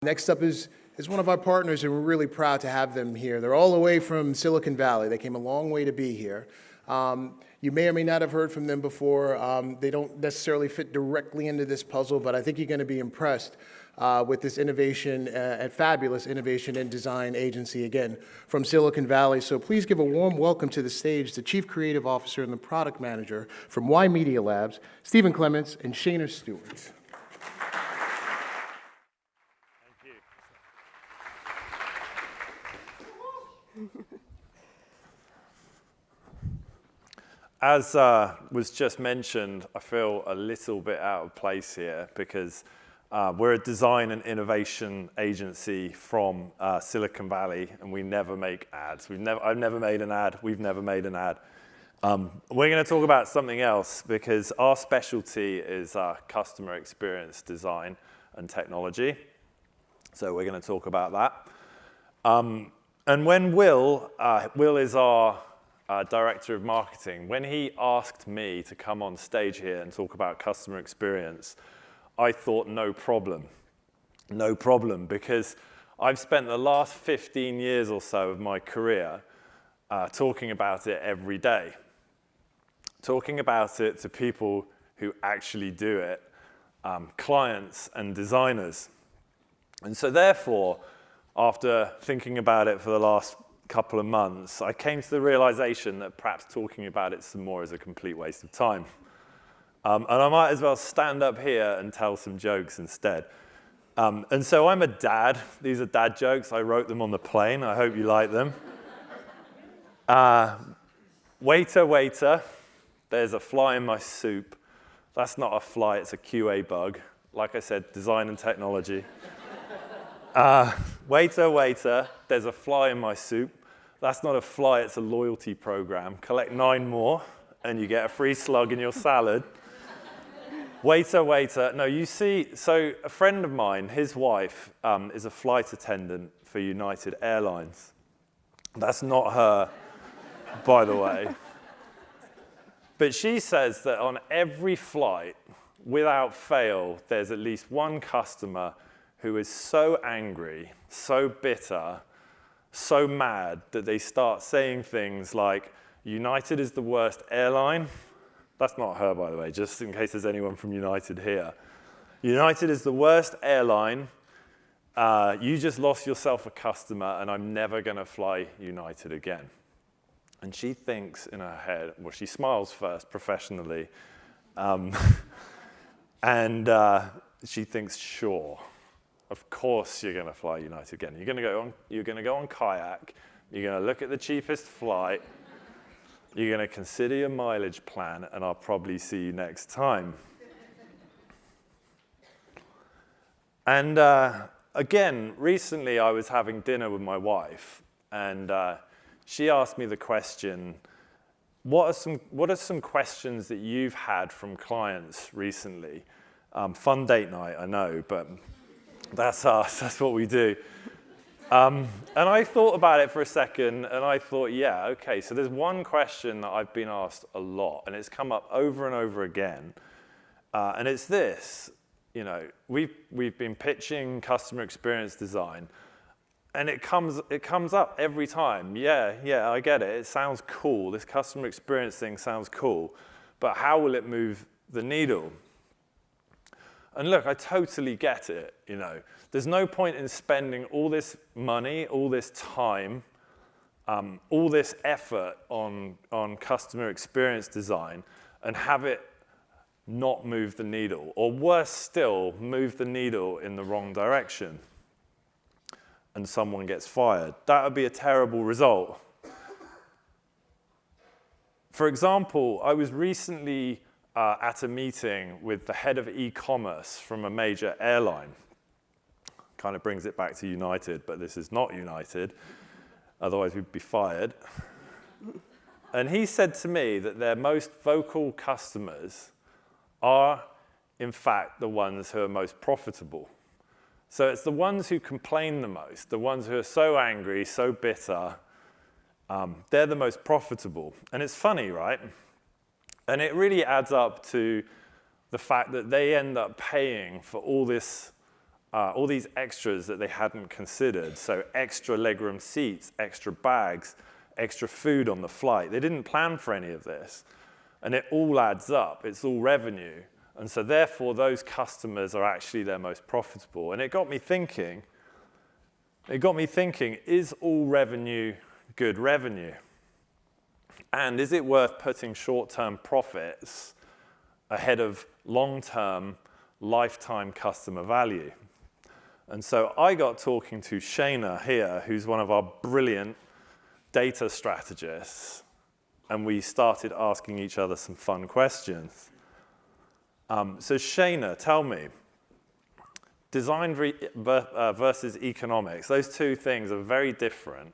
Next up is one of our partners, and we're really proud to have them here. They're all the way from Silicon Valley. They came a long way to be here. You may or may not have heard from them before. They don't necessarily fit directly into this puzzle, but I think you're going to be impressed with this innovation and fabulous innovation and design agency, again, from Silicon Valley. So please give a warm welcome to the stage the Chief Creative Officer and the Product Manager from Y Media Labs, Stephen Clements and Shana Stewart. As was just mentioned, I feel a little bit out of place here because we're a design and innovation agency from Silicon Valley, and we never make ads. I've never made an ad. We've never made an ad. We're going to talk about something else because our specialty is customer experience design and technology. So we're going to talk about that. And when Will is our Director of Marketing, when he asked me to come on stage here and talk about customer experience, I thought no problem, because I've spent the last 15 years or so of my career talking about it every day, talking about it to people who actually do it, clients and designers. And so therefore, after thinking about it for the last couple of months, I came to the realization that perhaps talking about it some more is a complete waste of time. And I might as well stand up here and tell some jokes instead. And so I'm a dad. These are dad jokes. I wrote them on the plane. I hope you like them. Waiter, waiter, there's a fly in my soup. That's not a fly, it's a QA bug. Like I said, design and technology. Waiter, waiter, there's a fly in my soup. That's not a fly, it's a loyalty program. Collect 9 more, and you get a free slug in your salad. Waiter, waiter. No, you see, so a friend of mine, his wife, is a flight attendant for United Airlines. That's not her, by the way. But she says that on every flight, without fail, there's at least one customer who is so angry, so bitter, so mad that they start saying things like, United is the worst airline. That's not her, by the way, just in case there's anyone from United here. United is the worst airline. You just lost yourself a customer, and I'm never going to fly United again. And she thinks in her head, well, she smiles first professionally, and she thinks, sure. Of course you're going to fly United again. You're going to go on kayak. You're going to look at the cheapest flight. You're going to consider your mileage plan, and I'll probably see you next time. And again, recently I was having dinner with my wife, and she asked me the question, what are some questions that you've had from clients recently? Fun date night, I know, but that's us, that's what we do. And I thought about it for a second, and I thought, yeah, okay, so there's one question that I've been asked a lot, and it's come up over and over again, and it's this. You know, we've been pitching customer experience design, and it comes up every time. Yeah, I get it. It sounds cool. This customer experience thing sounds cool, but how will it move the needle? And look, I totally get it, you know. There's no point in spending all this money, all this time, all this effort on customer experience design and have it not move the needle, or worse still, move the needle in the wrong direction and someone gets fired. That would be a terrible result. For example, I was recently at a meeting with the head of e-commerce from a major airline. Kind of brings it back to United, but this is not United. Otherwise, we'd be fired. And he said to me that their most vocal customers are, in fact, the ones who are most profitable. So it's the ones who complain the most, the ones who are so angry, so bitter, they're the most profitable. And it's funny, right? And it really adds up to the fact that they end up paying for all this all these extras that they hadn't considered. So extra legroom seats, extra bags, extra food on the flight. They didn't plan for any of this. And it all adds up. It's all revenue. And so therefore, those customers are actually their most profitable. And it got me thinking, is all revenue good revenue? And is it worth putting short-term profits ahead of long-term lifetime customer value? And so I got talking to Shana here, who's one of our brilliant data strategists, and we started asking each other some fun questions. So Shana, tell me, design versus economics, those two things are very different.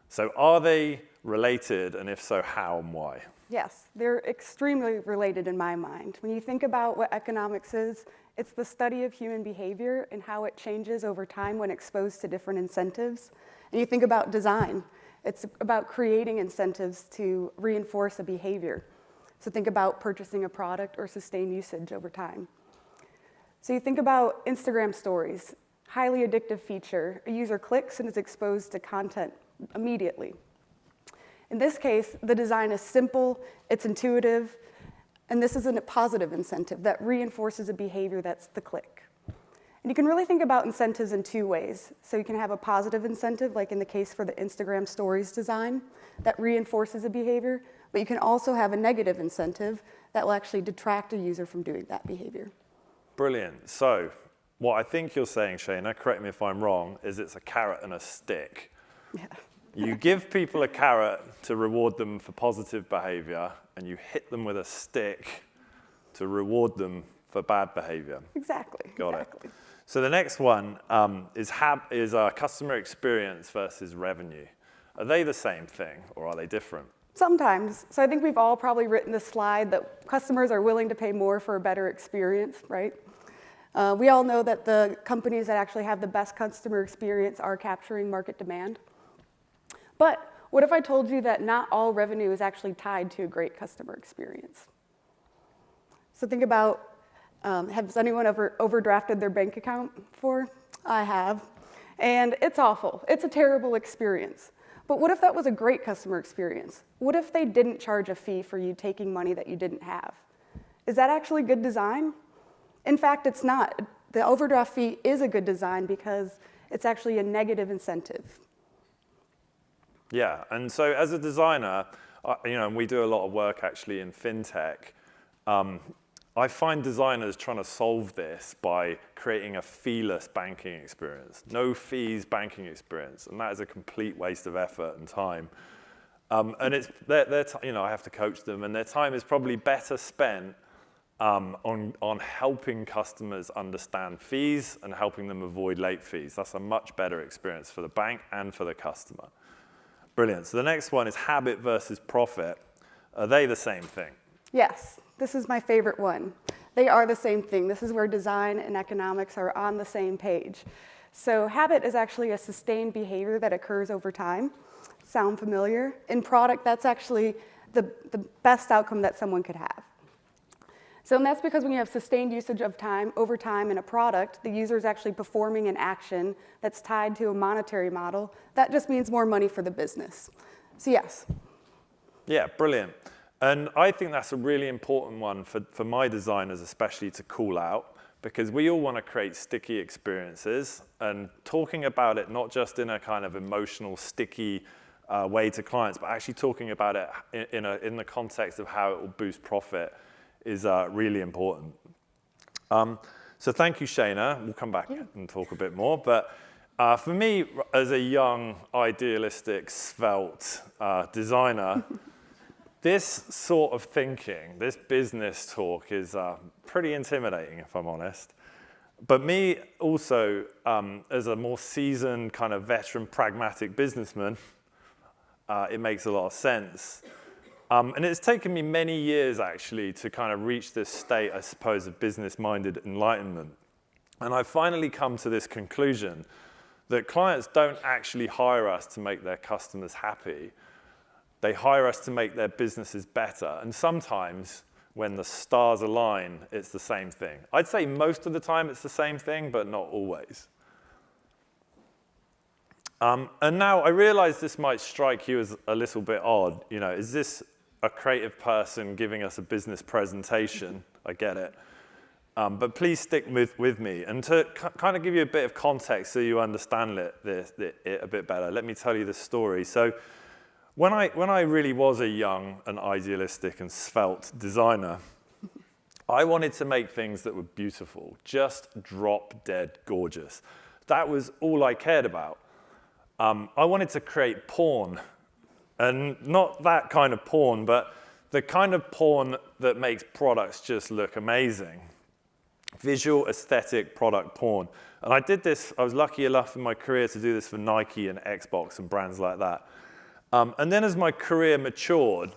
So are they related, and if so, how and why? Yes, they're extremely related in my mind. When you think about what economics is, it's the study of human behavior and how it changes over time when exposed to different incentives. And you think about design, it's about creating incentives to reinforce a behavior. So think about purchasing a product or sustained usage over time. So you think about Instagram stories, highly addictive feature. A user clicks and is exposed to content immediately. In this case, the design is simple, it's intuitive, and this is a positive incentive that reinforces a behavior that's the click. And you can really think about incentives in two ways. So you can have a positive incentive, like in the case for the Instagram stories design, that reinforces a behavior, but you can also have a negative incentive that will actually detract a user from doing that behavior. Brilliant. So what I think you're saying, Shana, correct me if I'm wrong, is it's a carrot and a stick. Yeah. You give people a carrot to reward them for positive behavior, and you hit them with a stick to reward them for bad behavior. Exactly. Got exactly. it. So the next one is customer experience versus revenue. Are they the same thing, or are they different? Sometimes. So I think we've all probably written this slide that customers are willing to pay more for a better experience, right? We all know that the companies that actually have the best customer experience are capturing market demand. But what if I told you that not all revenue is actually tied to a great customer experience? So think about, has anyone ever overdrafted their bank account before? I have. And it's awful. It's a terrible experience. But what if that was a great customer experience? What if they didn't charge a fee for you taking money that you didn't have? Is that actually good design? In fact, it's not. The overdraft fee is a good design because it's actually a negative incentive. Yeah, and so as a designer, and we do a lot of work actually in fintech. I find designers trying to solve this by creating a feeless banking experience, no fees banking experience, and that is a complete waste of effort and time. And it's I have to coach them, and their time is probably better spent on helping customers understand fees and helping them avoid late fees. That's a much better experience for the bank and for the customer. Brilliant. So the next one is habit versus profit. Are they the same thing? Yes, this is my favorite one. They are the same thing. This is where design and economics are on the same page. So habit is actually a sustained behavior that occurs over time. Sound familiar? In product, that's actually the best outcome that someone could have. So and that's because when you have sustained usage of time over time in a product, the user is actually performing an action that's tied to a monetary model. That just means more money for the business. So yes. Yeah, brilliant. And I think that's a really important one for my designers especially to call out, because we all want to create sticky experiences, and talking about it not just in a kind of emotional, sticky way to clients, but actually talking about it in the context of how it will boost profit is really important. So thank you, Shana. We'll come back and talk a bit more. But for me, as a young, idealistic, svelte designer, this sort of thinking, this business talk is pretty intimidating, if I'm honest. But me also, as a more seasoned, kind of veteran, pragmatic businessman, it makes a lot of sense. And it's taken me many years, actually, to kind of reach this state, I suppose, of business-minded enlightenment. And I've finally come to this conclusion that clients don't actually hire us to make their customers happy. They hire us to make their businesses better. And sometimes when the stars align, it's the same thing. I'd say most of the time it's the same thing, but not always. And now I realize this might strike you as a little bit odd. You know, is this a creative person giving us a business presentation? I get it. But please stick with me. And to kind of give you a bit of context so you understand it a bit better, let me tell you the story. So when I really was a young and idealistic and svelte designer, I wanted to make things that were beautiful, just drop dead gorgeous. That was all I cared about. I wanted to create porn, and not that kind of porn, but the kind of porn that makes products just look amazing. Visual, aesthetic product porn. And I did this, I was lucky enough in my career to do this for Nike and Xbox and brands like that. And then as my career matured,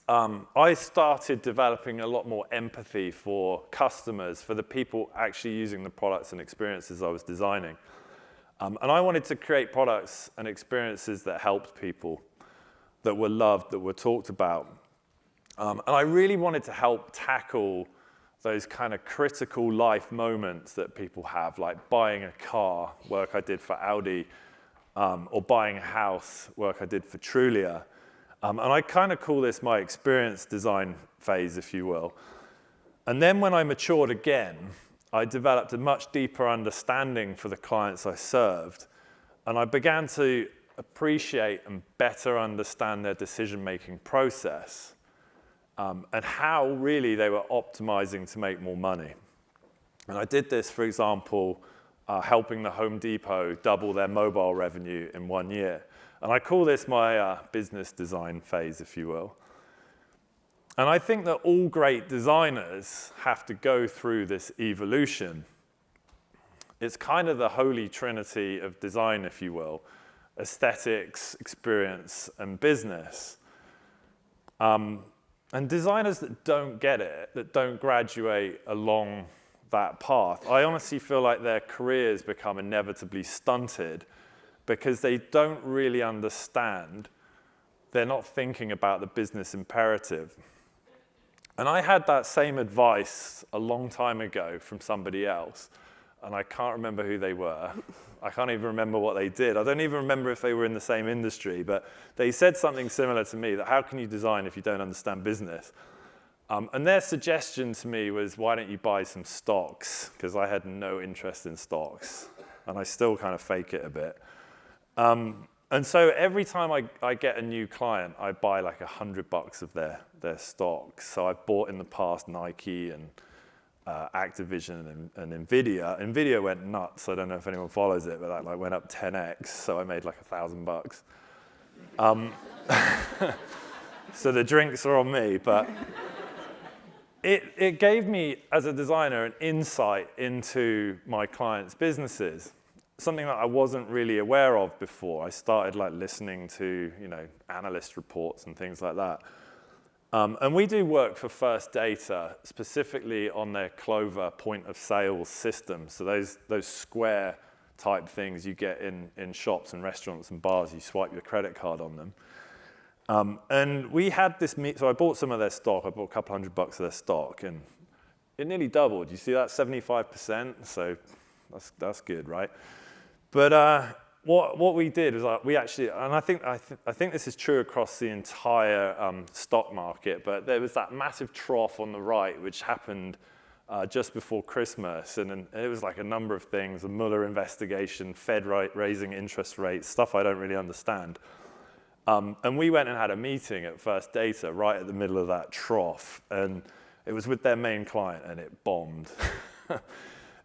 I started developing a lot more empathy for customers, for the people actually using the products and experiences I was designing. And I wanted to create products and experiences that helped people, that were loved, that were talked about. And I really wanted to help tackle those kind of critical life moments that people have, like buying a car, work I did for Audi, or buying a house, work I did for Trulia. And I kind of call this my experience design phase, if you will. And then when I matured again, I developed a much deeper understanding for the clients I served, and I began to appreciate and better understand their decision-making process, and how really they were optimizing to make more money. And I did this, for example, helping the Home Depot double their mobile revenue in 1 year. And I call this my business design phase, if you will. And I think that all great designers have to go through this evolution. It's kind of the holy trinity of design, if you will: aesthetics, experience, and business. And designers that don't get it, that don't graduate along that path, I honestly feel like their careers become inevitably stunted because they don't really understand. They're not thinking about the business imperative. And I had that same advice a long time ago from somebody else, and I can't remember who they were. I can't even remember what they did. I don't even remember if they were in the same industry, but they said something similar to me, that how can you design if you don't understand business? And their suggestion to me was, why don't you buy some stocks? Because I had no interest in stocks, and I still kind of fake it a bit. And so every time I get a new client, I buy like $100 of their stocks. So I've bought in the past Nike and Activision and Nvidia. Nvidia went nuts. I don't know if anyone follows it, but that like went up 10x. So I made like $1,000. So the drinks are on me, but it gave me, as a designer, an insight into my clients' businesses. Something that I wasn't really aware of before. I started like listening to, analyst reports and things like that. And we do work for First Data, specifically on their Clover point of sale system. So those square type things you get in shops and restaurants and bars, you swipe your credit card on them. And we had this so I bought some of their stock. I bought a couple $100 of their stock, and it nearly doubled. You see that, 75%? So that's good, right? But what we did was we actually, and I think this is true across the entire stock market, but there was that massive trough on the right which happened just before Christmas, and it was like a number of things: the Mueller investigation, Fed raising interest rates, stuff I don't really understand. And we went and had a meeting at First Data right at the middle of that trough, and it was with their main client, and it bombed.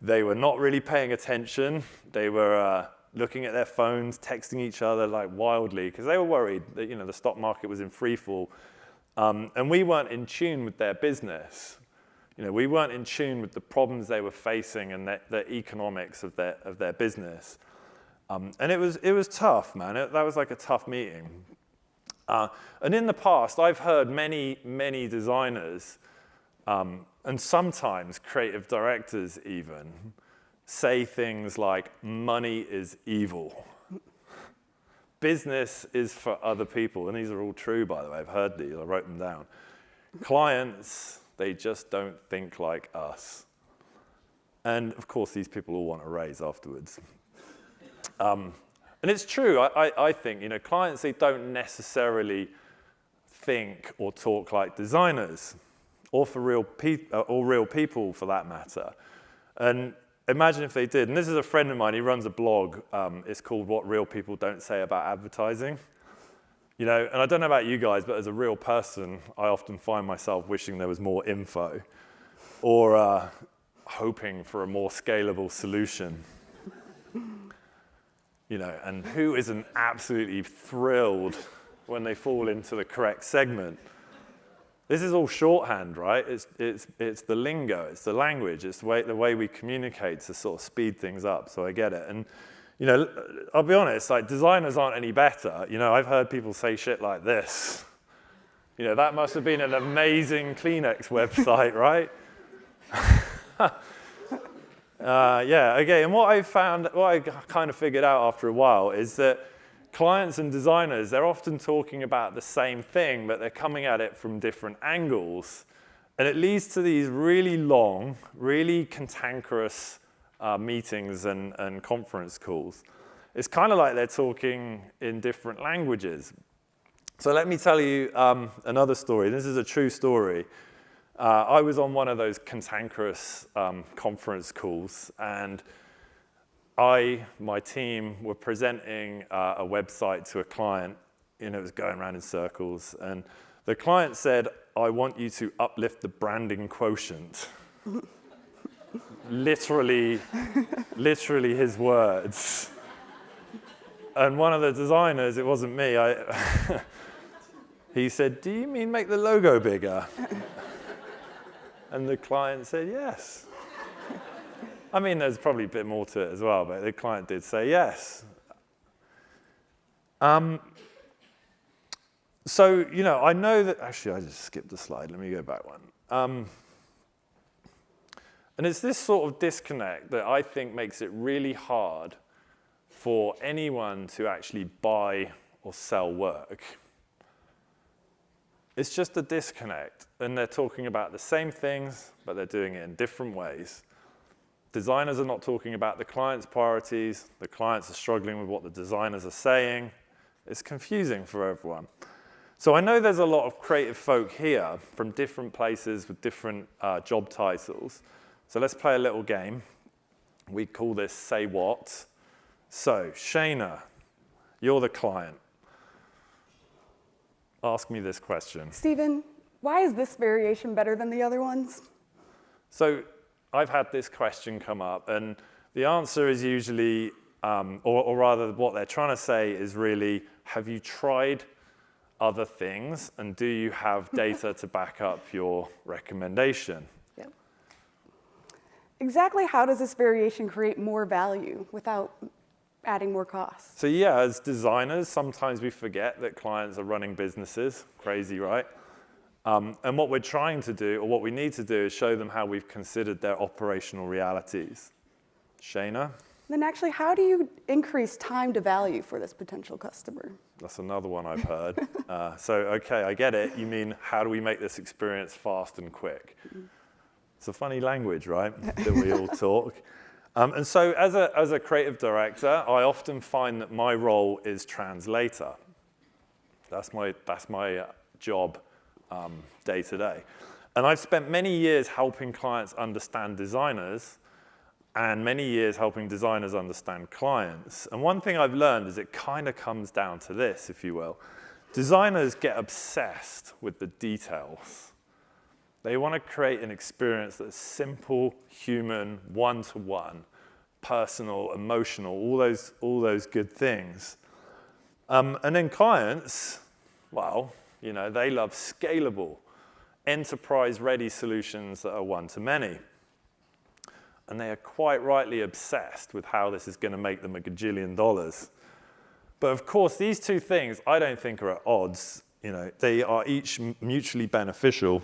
They were not really paying attention. They were looking at their phones, texting each other like wildly, because they were worried that the stock market was in free fall. And we weren't in tune with their business. We weren't in tune with the problems they were facing and the economics of their business. And it was tough, man. That was like a tough meeting. And in the past, I've heard many designers, and sometimes creative directors even, say things like, money is evil. Business is for other people. And these are all true, by the way. I've heard these. I wrote them down. Clients, they just don't think like us. And of course, these people all want a raise afterwards. And it's true, I think, clients, they don't necessarily think or talk like designers, or real people for that matter. And imagine if they did. And this is a friend of mine, he runs a blog. It's called What Real People Don't Say About Advertising. And I don't know about you guys, but as a real person, I often find myself wishing there was more info or hoping for a more scalable solution. And who isn't absolutely thrilled when they fall into the correct segment? This is all shorthand, right? It's the lingo, it's the language, it's the way we communicate to sort of speed things up, so I get it. And I'll be honest, like designers aren't any better. I've heard people say shit like this. That must have been an amazing Kleenex website, right? Okay, and what I kind of figured out after a while is that clients and designers, they're often talking about the same thing, but they're coming at it from different angles. And it leads to these really long, really cantankerous meetings and conference calls. It's kind of like they're talking in different languages. So let me tell you another story. This is a true story. I was on one of those cantankerous conference calls, and my team were presenting a website to a client, it was going around in circles, and the client said, "I want you to uplift the branding quotient." literally his words. And one of the designers, it wasn't me, he said, "Do you mean make the logo bigger?" And the client said, "Yes." I mean, there's probably a bit more to it as well, but the client did say yes. So, I know that, actually, I just skipped a slide. Let me go back one. And it's this sort of disconnect that I think makes it really hard for anyone to actually buy or sell work. It's just a disconnect, and they're talking about the same things, but they're doing it in different ways. Designers are not talking about the client's priorities. The clients are struggling with what the designers are saying. It's confusing for everyone. So I know there's a lot of creative folk here from different places with different job titles. So let's play a little game. We call this Say What. So, Shayna, you're the client. Ask me this question. Stephen, why is this variation better than the other ones? So I've had this question come up, and the answer is usually, or rather what they're trying to say is really, have you tried other things, and do you have data to back up your recommendation? Yep. Exactly how does this variation create more value without adding more costs? So yeah, as designers, sometimes we forget that clients are running businesses. Crazy, right? And what we're trying to do, or what we need to do, is show them how we've considered their operational realities. Shayna? Then actually, how do you increase time to value for this potential customer? That's another one I've heard. Okay, I get it. You mean, how do we make this experience fast and quick? It's a funny language, right, that we all talk. And so as a creative director, I often find that my role is translator. That's my job day to day. And I've spent many years helping clients understand designers and many years helping designers understand clients. And one thing I've learned is it kind of comes down to this, if you will. Designers get obsessed with the details. They want to create an experience that's simple, human, one-to-one, personal, emotional, all those good things. And then clients, well, they love scalable, enterprise-ready solutions that are one-to-many. And they are quite rightly obsessed with how this is going to make them $1 gajillion. But of course, these two things I don't think are at odds. They are each mutually beneficial.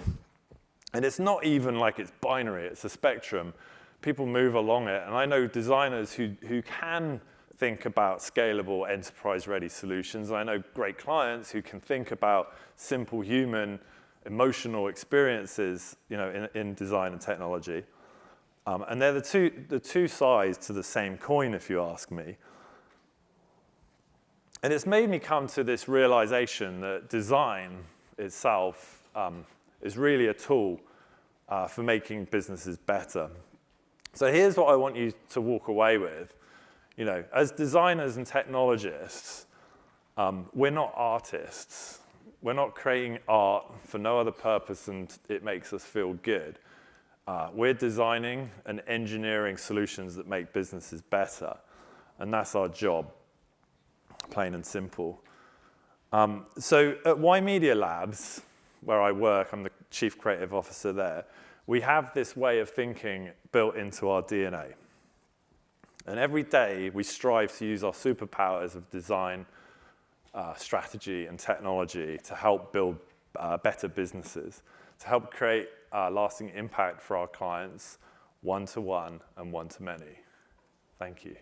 And it's not even like it's binary, it's a spectrum. People move along it. And I know designers who can think about scalable, enterprise-ready solutions. And I know great clients who can think about simple, human, emotional experiences, in design and technology. And they're the two sides to the same coin, if you ask me. And it's made me come to this realization that design itself is really a tool for making businesses better. So here's what I want you to walk away with. As designers and technologists, we're not artists. We're not creating art for no other purpose than it makes us feel good. We're designing and engineering solutions that make businesses better. And that's our job, plain and simple. So at Y Media Labs, where I work, I'm the Chief Creative Officer there, we have this way of thinking built into our DNA. And every day we strive to use our superpowers of design, strategy, and technology to help build better businesses, to help create lasting impact for our clients, one-to-one and one-to-many. Thank you.